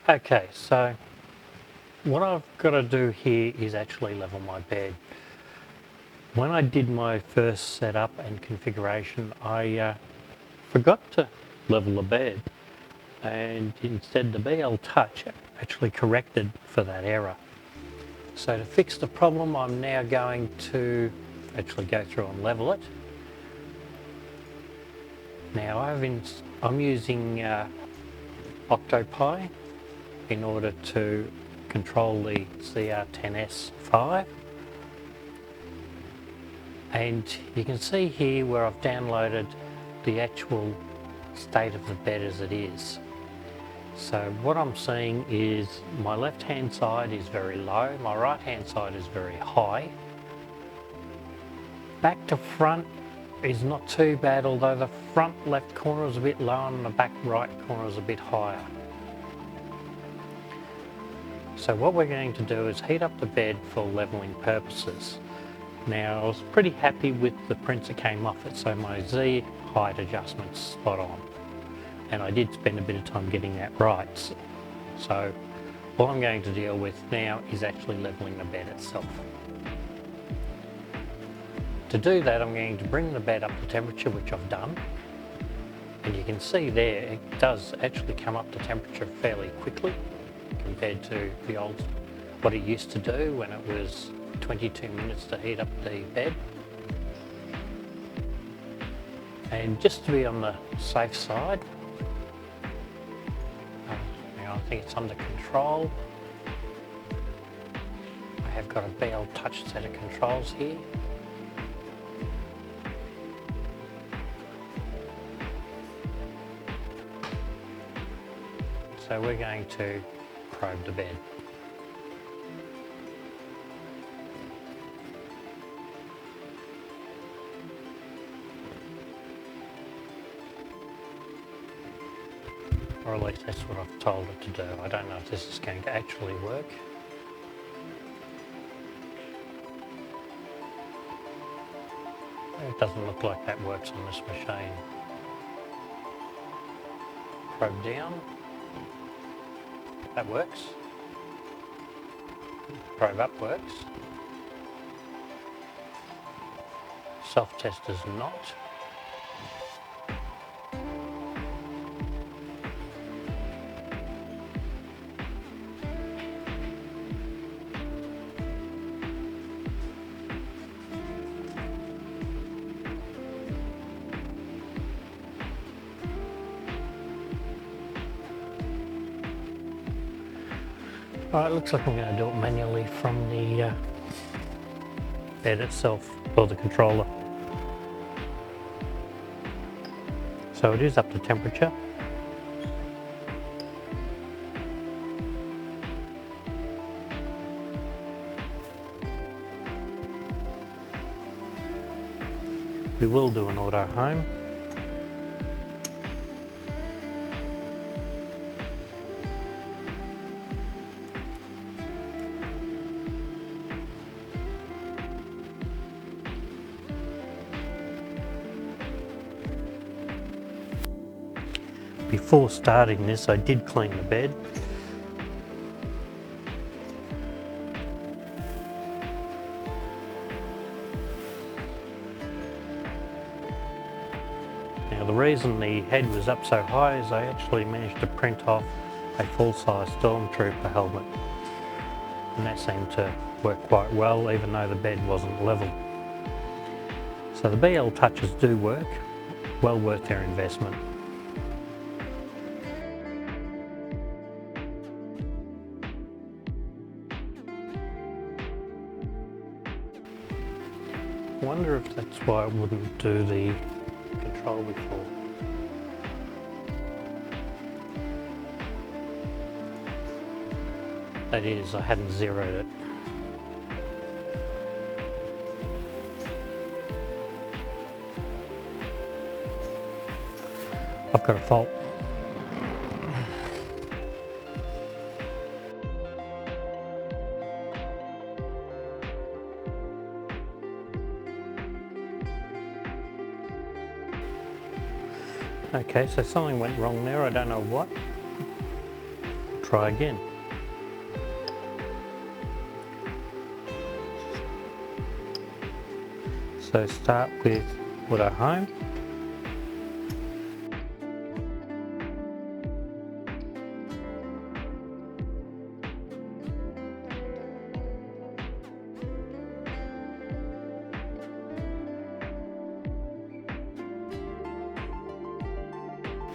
Okay, so what I've got to do here is actually level my bed. When I did my first setup and configuration, I forgot to level the bed, and instead the BLTouch actually corrected for that error. So to fix the problem, I'm now going to actually go through and level it. Now I'm using Octopi in order to control the CR10S5, and you can see here where I've downloaded the actual state of the bed as it is. So what I'm seeing is my left hand side is very low, my right hand side is very high. Back to front is not too bad, although the front left corner is a bit low and the back right corner is a bit higher. So what we're going to do is heat up the bed for leveling purposes. Now, I was pretty happy with the prints that came off it, so my Z height adjustment's spot on. And I did spend a bit of time getting that right. So all I'm going to deal with now is actually leveling the bed itself. To do that, I'm going to bring the bed up to temperature, which I've done. And you can see there, it does actually come up to temperature fairly quickly compared to what it used to do when it was 22 minutes to heat up the bed. And just to be on the safe side, I think it's under control. I have got a BLTouch set of controls here. So we're going to probe the bed. Or at least that's what I've told it to do. I don't know if this is going to actually work. It doesn't look like that works on this machine. Probe down. That works. Probe up works. Self-test does not. Alright, looks like I'm going to do it manually from the bed itself, or the controller. So it is up to temperature. We will do an auto home. Before starting this, I did clean the bed. Now the reason the head was up so high is I actually managed to print off a full-size Stormtrooper helmet. And that seemed to work quite well, even though the bed wasn't level. So the BLTouches do work, well worth their investment. I wonder if that's why it wouldn't do the control before. That is, I hadn't zeroed it. I've got a fault. Okay, so something went wrong there, I don't know what. try again. So start with auto home.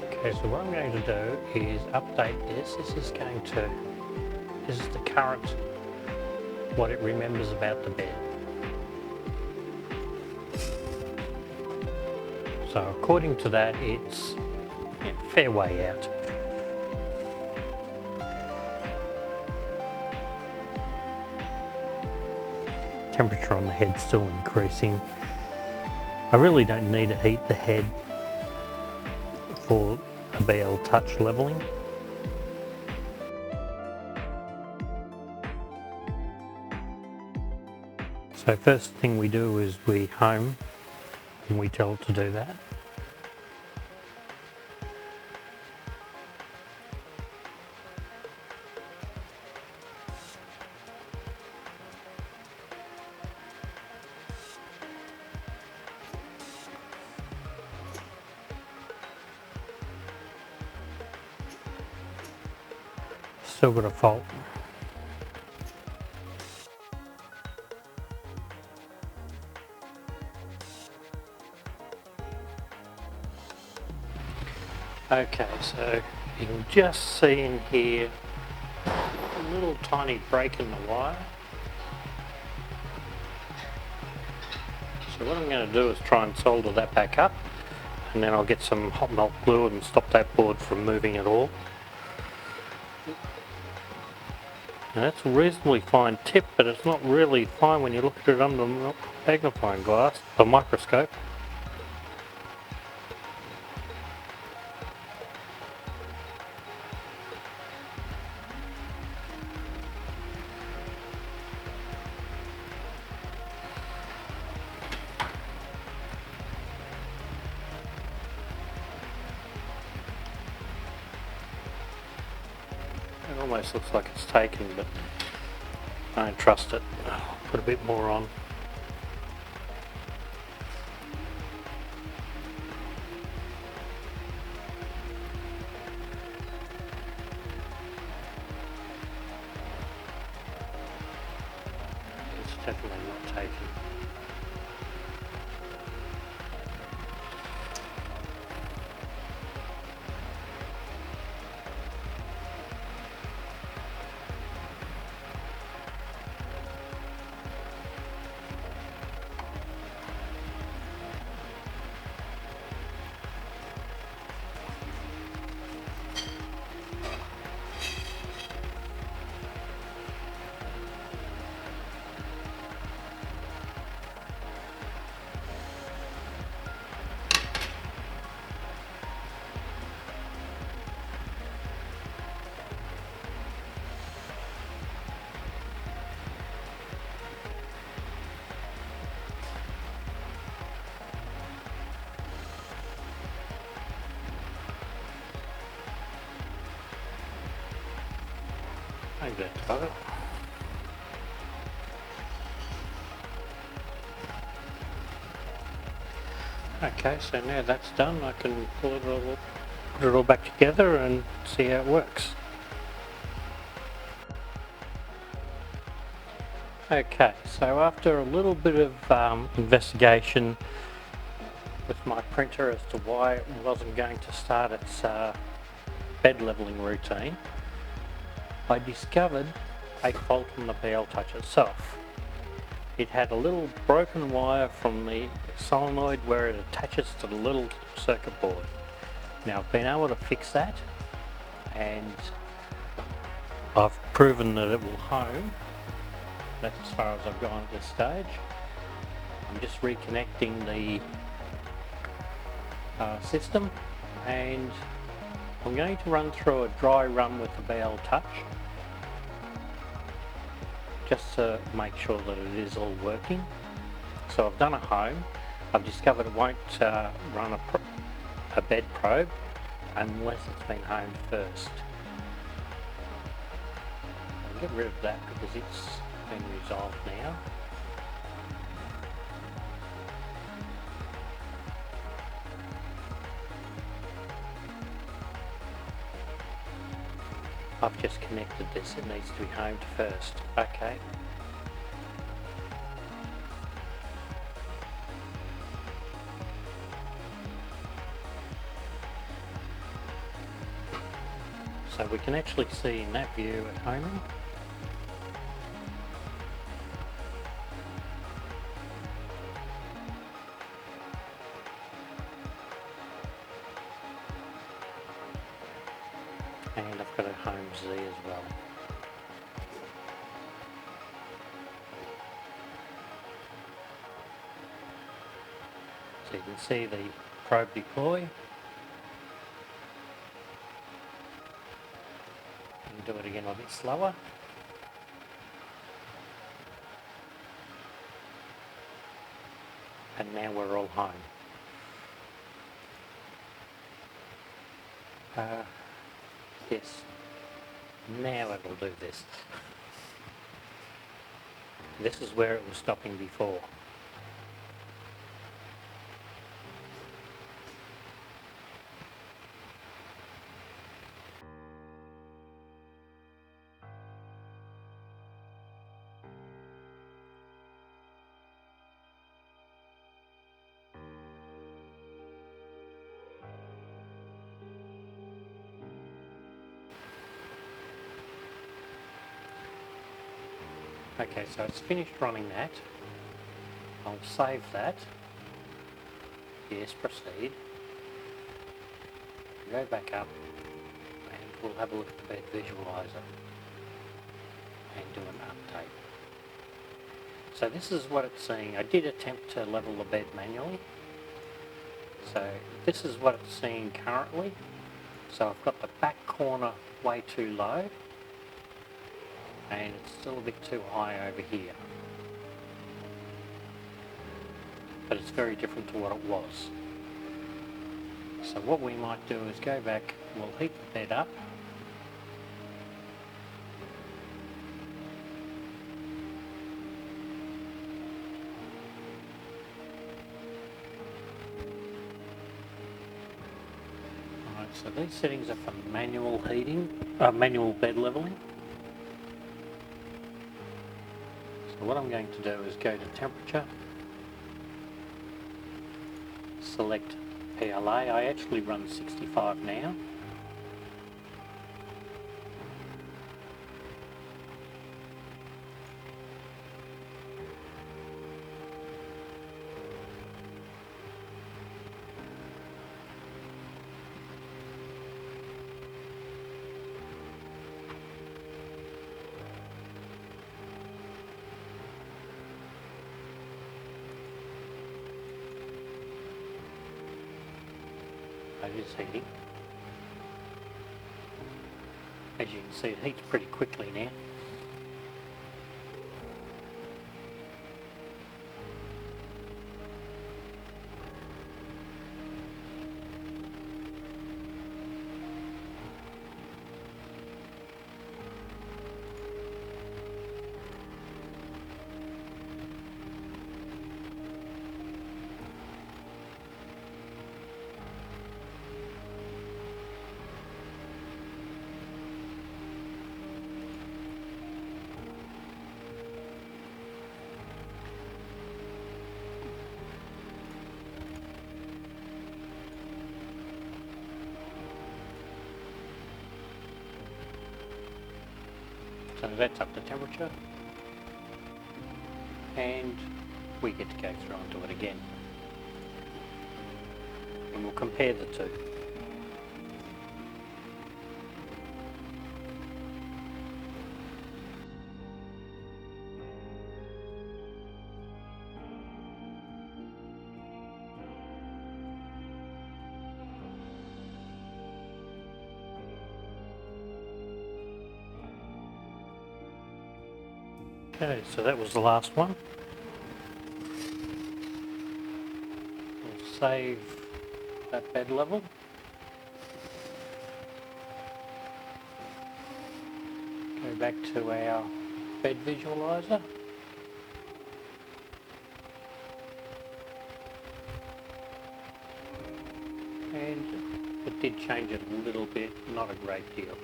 Okay, so what I'm going to do is update this. This is the current, what it remembers about the bed. So according to that, it's a fair way out. Temperature on the head's still increasing. I really don't need to heat the head for a BLTouch leveling. So first thing we do is we home and we tell it to do that. Still got a fault. Okay, so you can just see in here a little tiny break in the wire. So what I'm going to do is try and solder that back up, and then I'll get some hot melt glue and stop that board from moving at all. Now that's a reasonably fine tip, but it's not really fine when you look at it under a magnifying glass, a microscope. It almost looks like it's taken, but I don't trust it. I'll put a bit more on. It's definitely not taken. Maybe that's about it. Okay, so now that's done, I can put it all back together and see how it works. Okay, so after a little bit of investigation with my printer as to why it wasn't going to start its bed leveling routine, I discovered a fault on the BLTouch itself. It had a little broken wire from the solenoid where it attaches to the little circuit board. Now I've been able to fix that, and I've proven that it will home. That's as far as I've gone at this stage. I'm just reconnecting the system, and I'm going to run through a dry run with the BLTouch just to make sure that it is all working. So I've done a home. I've discovered it won't run a bed probe unless it's been homed first. get rid of that because it's been resolved now. I've just connected this, it needs to be homed first. Okay. So we can actually see in that view at homing. And I've got a home Z as well. So you can see the probe deploy. And do it again a bit slower. And now we're all home. Yes. Now it'll do this. This is where it was stopping before. Okay, so it's finished running that. I'll save that. Yes, proceed. Go back up and we'll have a look at the bed visualizer and do an update. So this is what it's seeing. I did attempt to level the bed manually. So this is what it's seeing currently. So I've got the back corner way too low and it's still a bit too high over here. But it's very different to what it was. So what we might do is go back, we'll heat the bed up. Alright, so these settings are for manual heating, manual bed leveling. So what I'm going to do is go to temperature, select PLA. I actually run 65 now. It is heating. As you can see, it heats pretty quickly now. So that's up to temperature, and we get to go through and do it again. And we'll compare the two. Okay, so that was the last one. We'll save that bed level. Go back to our bed visualizer. And it did change it a little bit, not a great deal.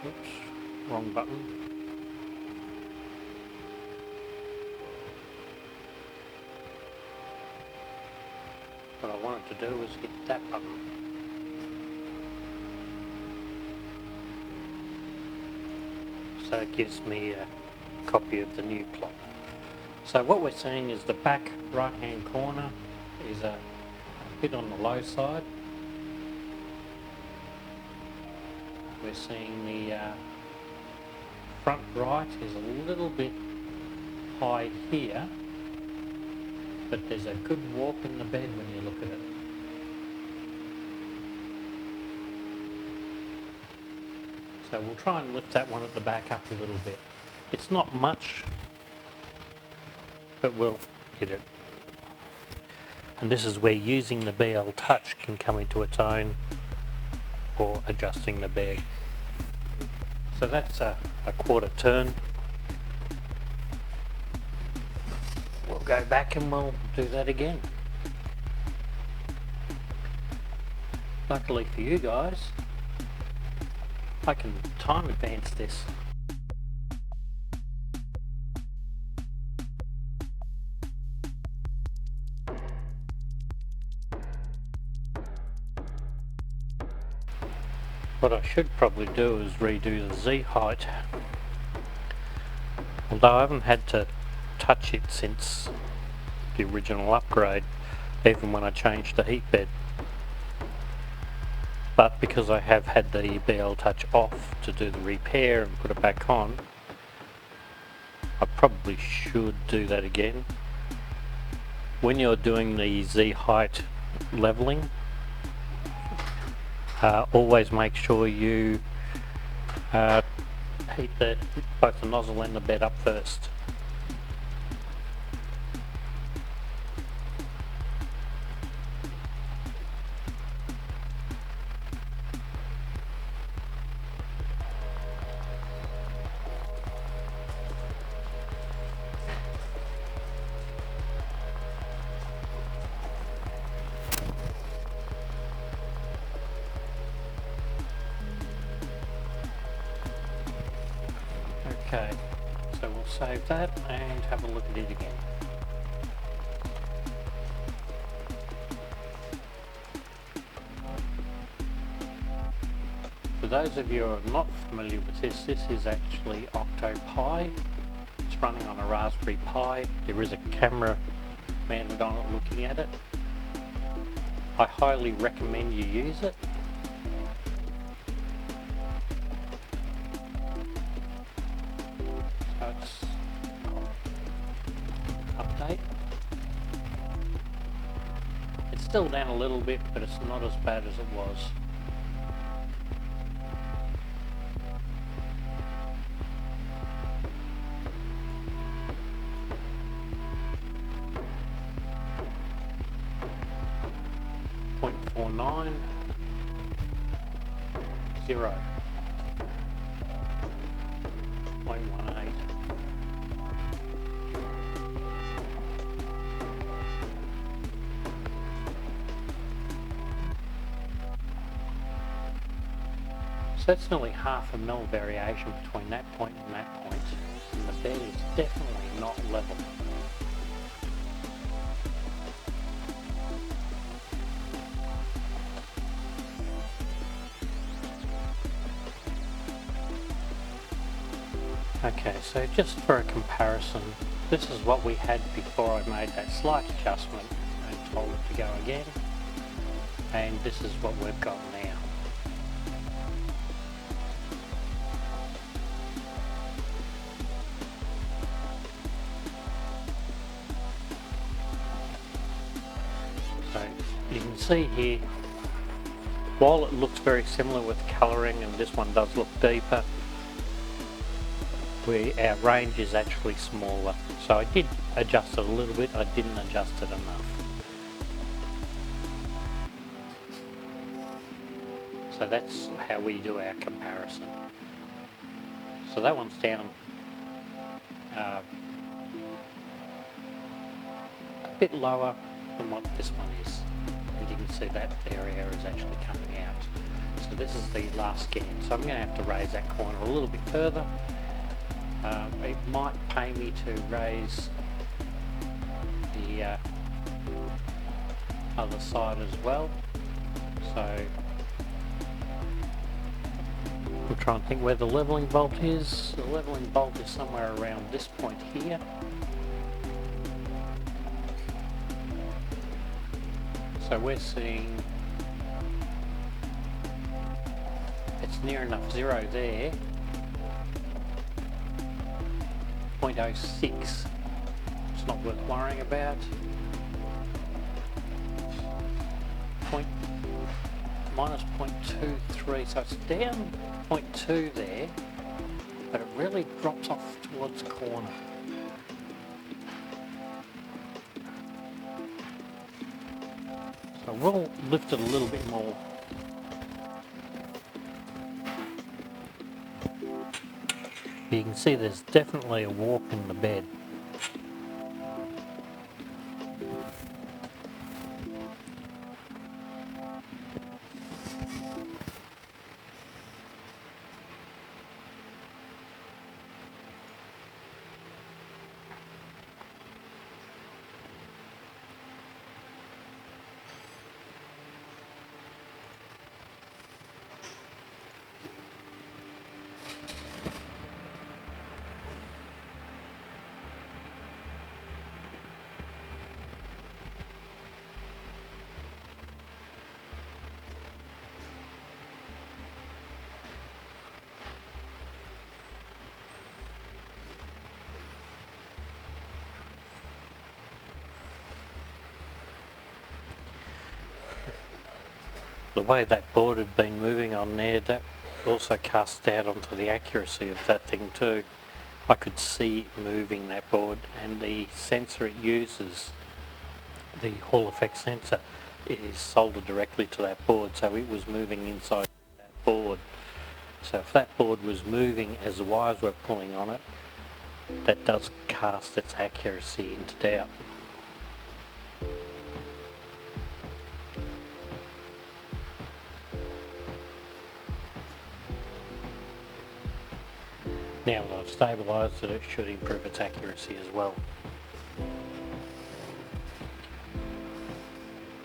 Oops, wrong button. What I wanted to do was hit that button. So it gives me a copy of the new clock. So what we're seeing is the back right hand corner is a bit on the low side. We're seeing the front right is a little bit high here, but there's a good warp in the bed when you look at it. So we'll try and lift that one at the back up a little bit. It's not much, but we'll hit it. And this is where using the BLTouch can come into its own for adjusting the bed. So that's a quarter turn. We'll go back and we'll do that again. Luckily for you guys, I can time advance this. What I should probably do is redo the Z height. Although I haven't had to touch it since the original upgrade, even when I changed the heat bed. But because I have had the BLTouch off to do the repair and put it back on, I probably should do that again. When you're doing the Z height leveling, always make sure you heat both the nozzle and the bed up first. Okay, so we'll save that and have a look at it again. For those of you who are not familiar with this is actually OctoPi. It's running on a Raspberry Pi. There is a camera mounted on it looking at it. I highly recommend you use it. Update. It's still down a little bit, but it's not as bad as it was. .49 0 0.18. So that's nearly half a mil variation between that point and that point, and the bed is definitely not level. Okay, so just for a comparison, this is what we had before I made that slight adjustment and told it to go again, and this is what we've got now. So you can see here, while it looks very similar with colouring, and this one does look deeper, our range is actually smaller. So I did adjust it a little bit, I didn't adjust it enough. So that's how we do our comparison. So that one's down a bit lower than what this one is. And you can see that area is actually coming out. So this is the last scan. So I'm going to have to raise that corner a little bit further. It might pay me to raise the other side as well. So we'll try and think where the leveling bolt is. The leveling bolt is somewhere around this point here. So we're seeing it's near enough zero there. 0.06. It's not worth worrying about. Minus 0.23, so it's down 0.2 there, but it really drops off towards the corner. So we'll lift it a little bit more. You can see there's definitely a warp in the bed. The way that board had been moving on there, that also cast doubt onto the accuracy of that thing too. I could see it moving, that board, and the sensor it uses, the Hall effect sensor, is soldered directly to that board, so it was moving inside that board. So if that board was moving as the wires were pulling on it, that does cast its accuracy into doubt. Now that I've stabilised it, it should improve its accuracy as well.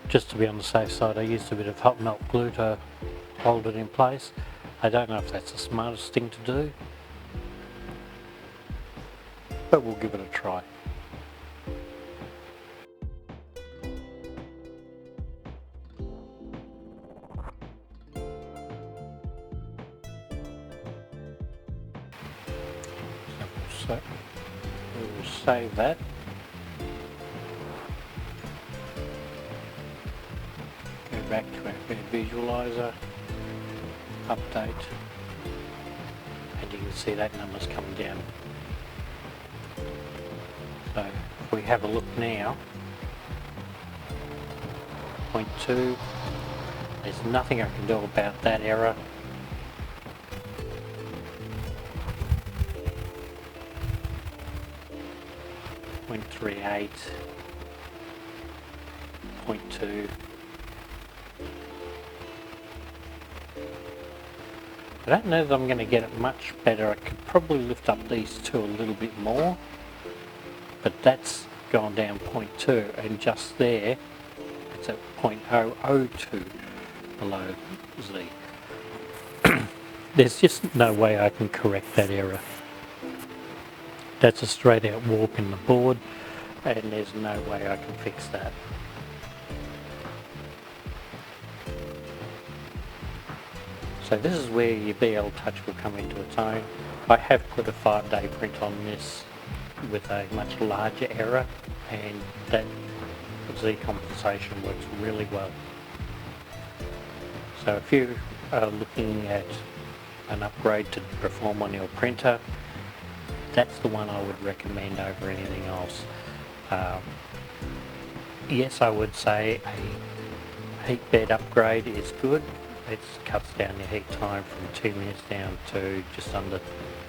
Just to be on the safe side, I used a bit of hot melt glue to hold it in place. I don't know if that's the smartest thing to do, but we'll give it a try. So we'll save that. Go back to our bed visualizer, update, and you can see that number's coming down. So if we have a look now, 0.2, there's nothing I can do about that error. 0.38, 0.2. I don't know that I'm going to get it much better. I could probably lift up these two a little bit more, but that's gone down 0.2, and just there it's at 0.002 below Z. There's just no way I can correct that error. That's a straight out warp in the board, and there's no way I can fix that. So this is where your BLTouch will come into its own. I have put a 5-day print on this with a much larger error, and that Z compensation works really well. So if you are looking at an upgrade to perform on your printer, that's the one I would recommend over anything else. Yes, I would say a heat bed upgrade is good, It cuts down your heat time from 2 minutes down to just under,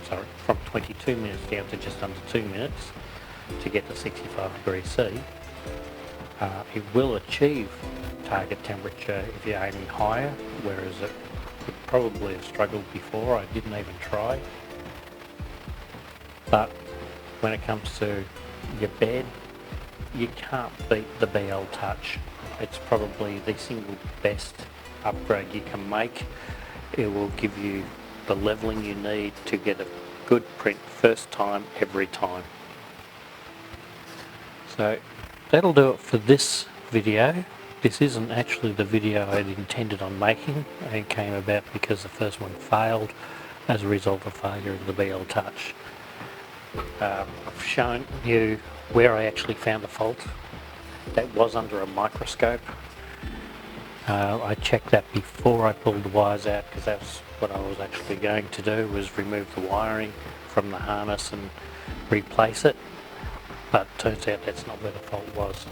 sorry, from 22 minutes down to just under 2 minutes to get to 65 degrees C. It will achieve target temperature if you're aiming higher, whereas it would probably have struggled before. I didn't even try. But when it comes to your bed, you can't beat the BLTouch. It's probably the single best upgrade you can make. It will give you the leveling you need to get a good print first time, every time. So that'll do it for this video. This isn't actually the video I'd intended on making. It came about because the first one failed as a result of failure of the BLTouch. I've shown you where I actually found the fault. That was under a microscope. I checked that before I pulled the wires out, because that's what I was actually going to do, was remove the wiring from the harness and replace it. But turns out that's not where the fault was.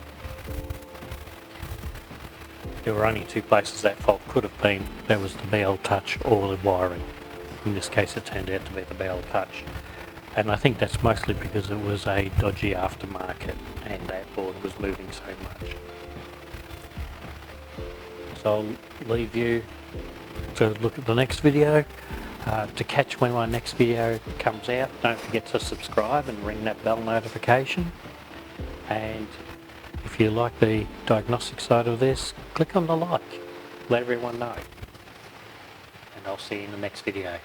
There were only two places that fault could have been. That was the BLTouch or the wiring. In this case it turned out to be the BLTouch. And I think that's mostly because it was a dodgy aftermarket and that board was moving so much. So I'll leave you to look at the next video. To catch when my next video comes out, don't forget to subscribe and ring that bell notification. And if you like the diagnostic side of this, click on the like. Let everyone know. And I'll see you in the next video.